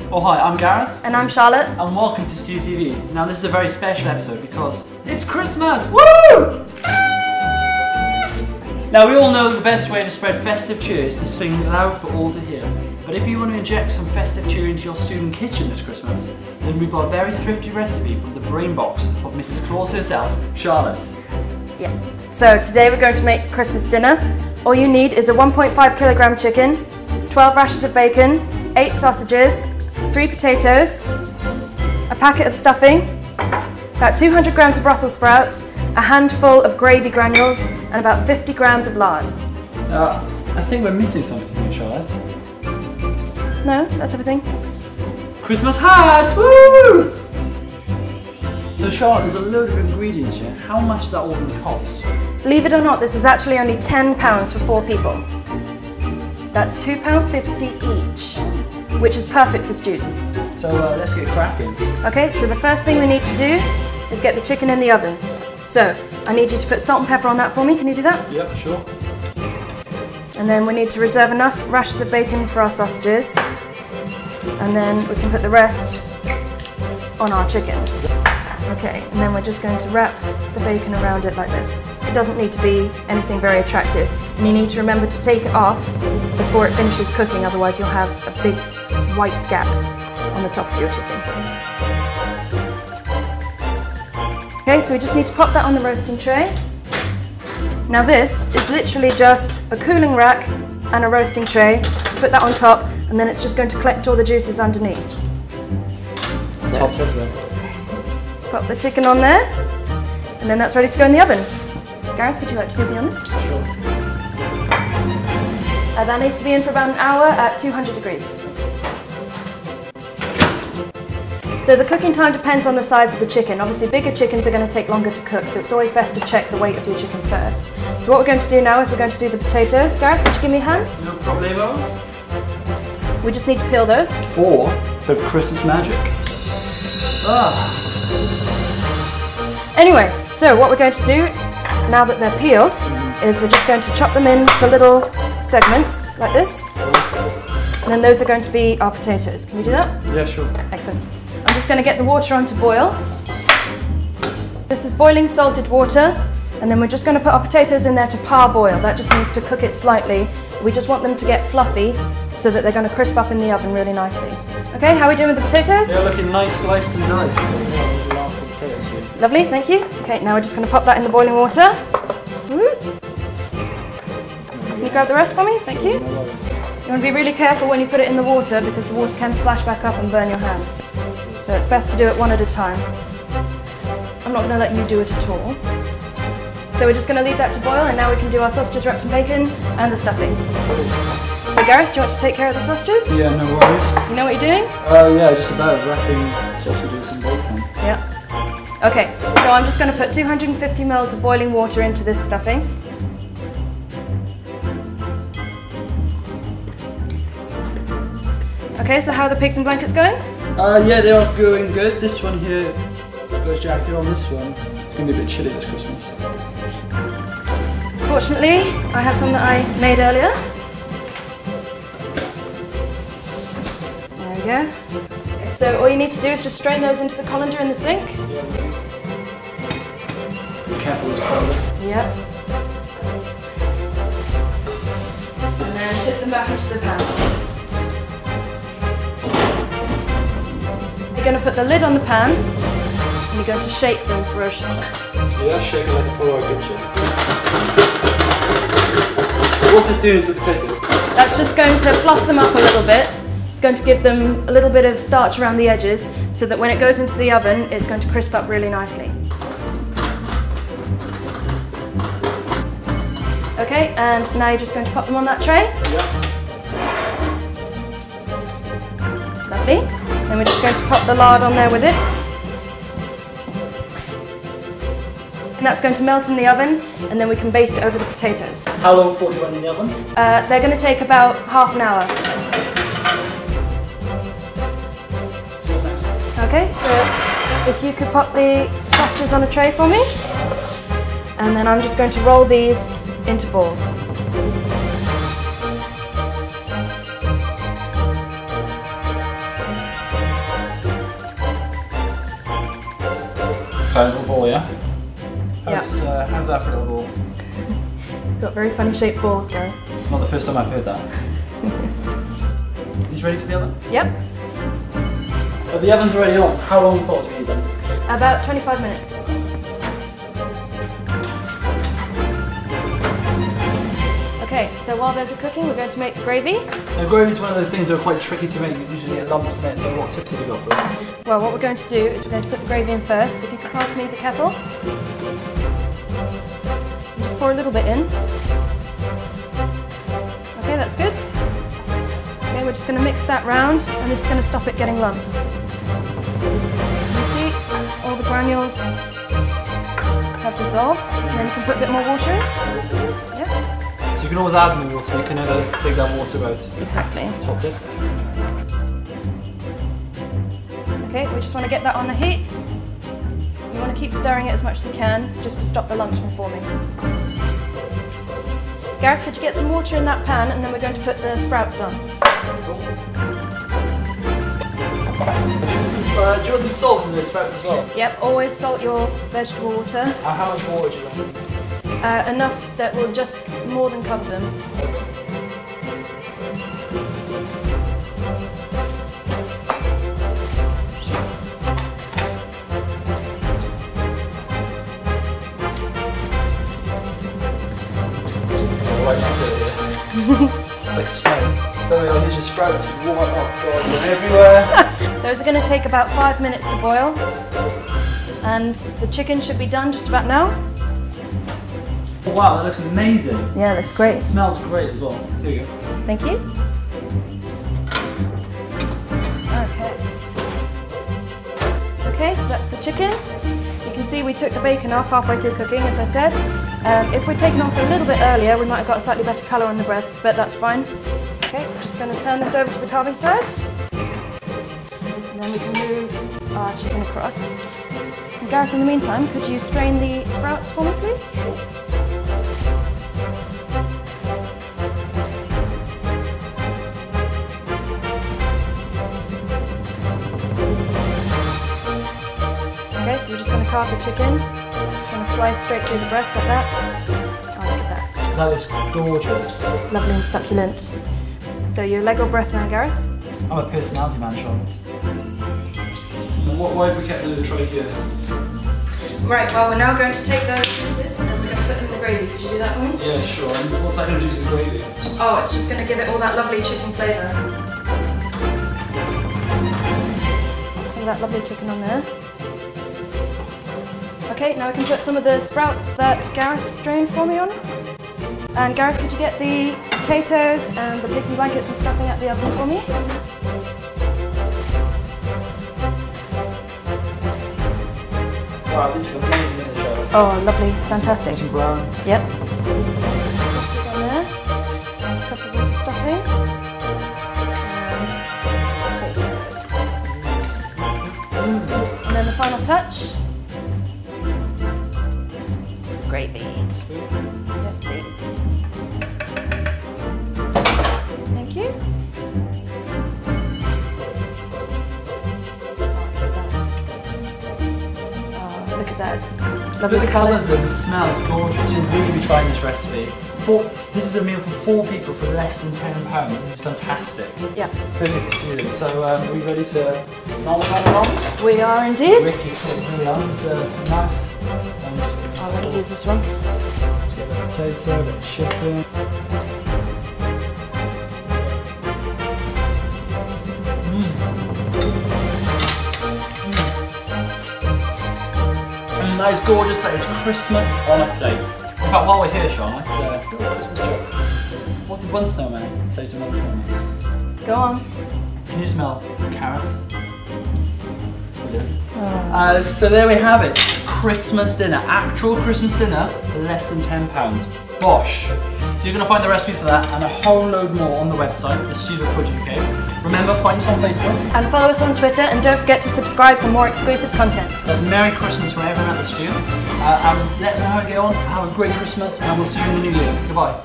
Oh hi, I'm Gareth. And I'm Charlotte. And welcome to Stew TV. Now this is a very special episode because it's Christmas! Woo! Now we all know the best way to spread festive cheer is to sing loud for all to hear. But if you want to inject some festive cheer into your student kitchen this Christmas, then we've got a very thrifty recipe from the brain box of Mrs. Claus herself, Charlotte. Yeah. So today we're going to make Christmas dinner. All you need is a 1.5 kilogram chicken, 12 rashers of bacon, 8 sausages, 3 potatoes, a packet of stuffing, about 200 grams of Brussels sprouts, a handful of gravy granules, and about 50 grams of lard. I think we're missing something here, Charlotte. No, that's everything. Christmas hats! Woo! So Charlotte, there's a load of ingredients here. How much is that all going to cost? Believe it or not, this is actually only £10 for 4 people. That's £2.50 each, which is perfect for students. So let's get cracking. Okay, so the first thing we need to do is get the chicken in the oven. So, I need you to put salt and pepper on that for me. Can you do that? Yep, sure. And then we need to reserve enough rashers of bacon for our sausages. And then we can put the rest on our chicken. Okay, and then we're just going to wrap the bacon around it like this. It doesn't need to be anything very attractive. And you need to remember to take it off before it finishes cooking, otherwise you'll have a big white gap on the top of your chicken. Okay, so we just need to pop that on the roasting tray. Now this is literally just a cooling rack and a roasting tray. Put that on top, and then it's just going to collect all the juices underneath. So, pop the chicken on there, and then that's ready to go in the oven. Gareth, would you like to do the honors? Sure. That needs to be in for about an hour at 200 degrees. So the cooking time depends on the size of the chicken. Obviously bigger chickens are going to take longer to cook, so it's always best to check the weight of your chicken first. So what we're going to do now is we're going to do the potatoes. Gareth, could you give me hands? No problemo. We just need to peel those. Or with Christmas magic. Anyway, so what we're going to do, now that they're peeled, is we're just going to chop them into little segments, like this. And then those are going to be our potatoes. Can we do that? Yeah, sure. Excellent. I'm just going to get the water on to boil. This is boiling salted water, and then we're just going to put our potatoes in there to parboil. That just means to cook it slightly. We just want them to get fluffy so that they're going to crisp up in the oven really nicely. Okay, how are we doing with the potatoes? They're looking nice, sliced and nice. So, yeah, these are the last of the potatoes here. Lovely, thank you. Okay, now we're just going to pop that in the boiling water. Woo. Can you grab the rest for me? Thank you. You want to be really careful when you put it in the water because the water can splash back up and burn your hands. So it's best to do it one at a time. I'm not going to let you do it at all. So we're just going to leave that to boil, and now we can do our sausages wrapped in bacon and the stuffing. So Gareth, do you want to take care of the sausages? Yeah, no worries. You know what you're doing? Yeah, just about wrapping sausages in bacon. Yeah. Okay, so I'm just going to put 250 ml of boiling water into this stuffing. Okay, so how are the pigs and blankets going? Yeah, they are going good. This one here, goes jacket on this one. It's going to be a bit chilly this Christmas. Fortunately, I have some that I made earlier. There we go. So all you need to do is just strain those into the colander in the sink. Be careful with this colander. Yep. And then tip them back into the pan. You're going to put the lid on the pan, and you're going to shake them ferociously. Yeah, shake it like a pro, I get you. What's this doing to the potatoes? That's just going to fluff them up a little bit. It's going to give them a little bit of starch around the edges so that when it goes into the oven, it's going to crisp up really nicely. Okay, and now you're just going to pop them on that tray. Yeah. Lovely. Then we're just going to pop the lard on there with it. And that's going to melt in the oven, and then we can baste it over the potatoes. How long for do you want in the oven? They're going to take about half an hour. So what's next? Okay, so if you could pop the sausages on a tray for me. And then I'm just going to roll these into balls. kind of little ball, yeah? How's that for a little ball? Got very funny shaped balls, Gary. Not the first time I've heard that. You ready for the oven? Yep. The oven's already on, so how long for do you need then? About 25 minutes. Okay, so while those are cooking, we're going to make the gravy. Now, gravy's one of those things that are quite tricky to make. You usually get lumps in it, so what tips have you got for us? Well, what we're going to do is we're going to put the gravy in first. If you could pass me the kettle. And just pour a little bit in. Okay, that's good. Okay, we're just going to mix that round, and this is going to stop it getting lumps. You see, all the granules have dissolved, and then you can put a bit more water in. Yep. So you can always add more water, you can never take that water out. Exactly. Hot it. Okay, we just want to get that on the heat. You want to keep stirring it as much as you can, just to stop the lumps from forming. Gareth, could you get some water in that pan, and then we're going to put the sprouts on. Do you want some salt in those sprouts as well? Yep, always salt your vegetable water. How much water do you want? Enough that will just more than cover them. Right, that's it, yeah. It's like snow. So here's your sprouts. Oh God, they're everywhere. Those are going to take about 5 minutes to boil. And the chicken should be done just about now. Oh, wow, that looks amazing. Yeah, that's great. It smells great as well. Here you go. Thank you. Okay. Okay, so that's the chicken. You can see we took the bacon off halfway through cooking, as I said. If we'd taken off a little bit earlier, we might have got a slightly better colour on the breast, but that's fine. Okay, we're just going to turn this over to the carving side. And then we can move our chicken across. And Gareth, in the meantime, could you strain the sprouts for me, please? Okay, so we're just going to carve the chicken. Just going to slice straight through the breast like that. Oh, look at that. That is gorgeous. Lovely and succulent. So your leg or breast man, Gareth? I'm a personality man, Charlotte. Why have we kept the trachea? Right, well, we're now going to take those pieces and we're going to put them in the gravy. Could you do that for me? Yeah, sure. And what's that going to do to the gravy? Oh, it's just going to give it all that lovely chicken flavour. Some of that lovely chicken on there. Okay, now we can put some of the sprouts that Gareth drained for me on. And Gareth, could you get the potatoes and the pigs and blankets and stuffing out the oven for me? Wow, these look amazing in the show. Oh, lovely, fantastic. Nice and brown. Yep. Some sausages on there. A couple of these of stuffing. And some potatoes. And then the final touch. Some gravy. Yes, please. Thank you. Look at that. Lovely Look at the colours. colours and the smell, gorgeous. You'll really be trying this recipe. This is a meal for 4 people for less than £10. This is fantastic. Yeah. Perfect for students. So are we ready to roll that on? We are indeed. Ricky, here we are. It's a knife. I'm going to use this one. Let's get the potato, the chicken. And that is gorgeous. That is Christmas on a plate. In fact, while we're here, Sean, let's do a Christmas joke. What did one snowman say to another snowman? Go on. Can you smell carrot? So there we have it. Christmas dinner. Actual Christmas dinner for less than £10. Bosh. So you're going to find the recipe for that and a whole load more on the website, thestudio.co.uk. Remember, find us on Facebook. And follow us on Twitter, and don't forget to subscribe for more exclusive content. That's Merry Christmas from everyone at the Stew. And let us know how we get on. Have a great Christmas, and we'll see you in the new year. Goodbye.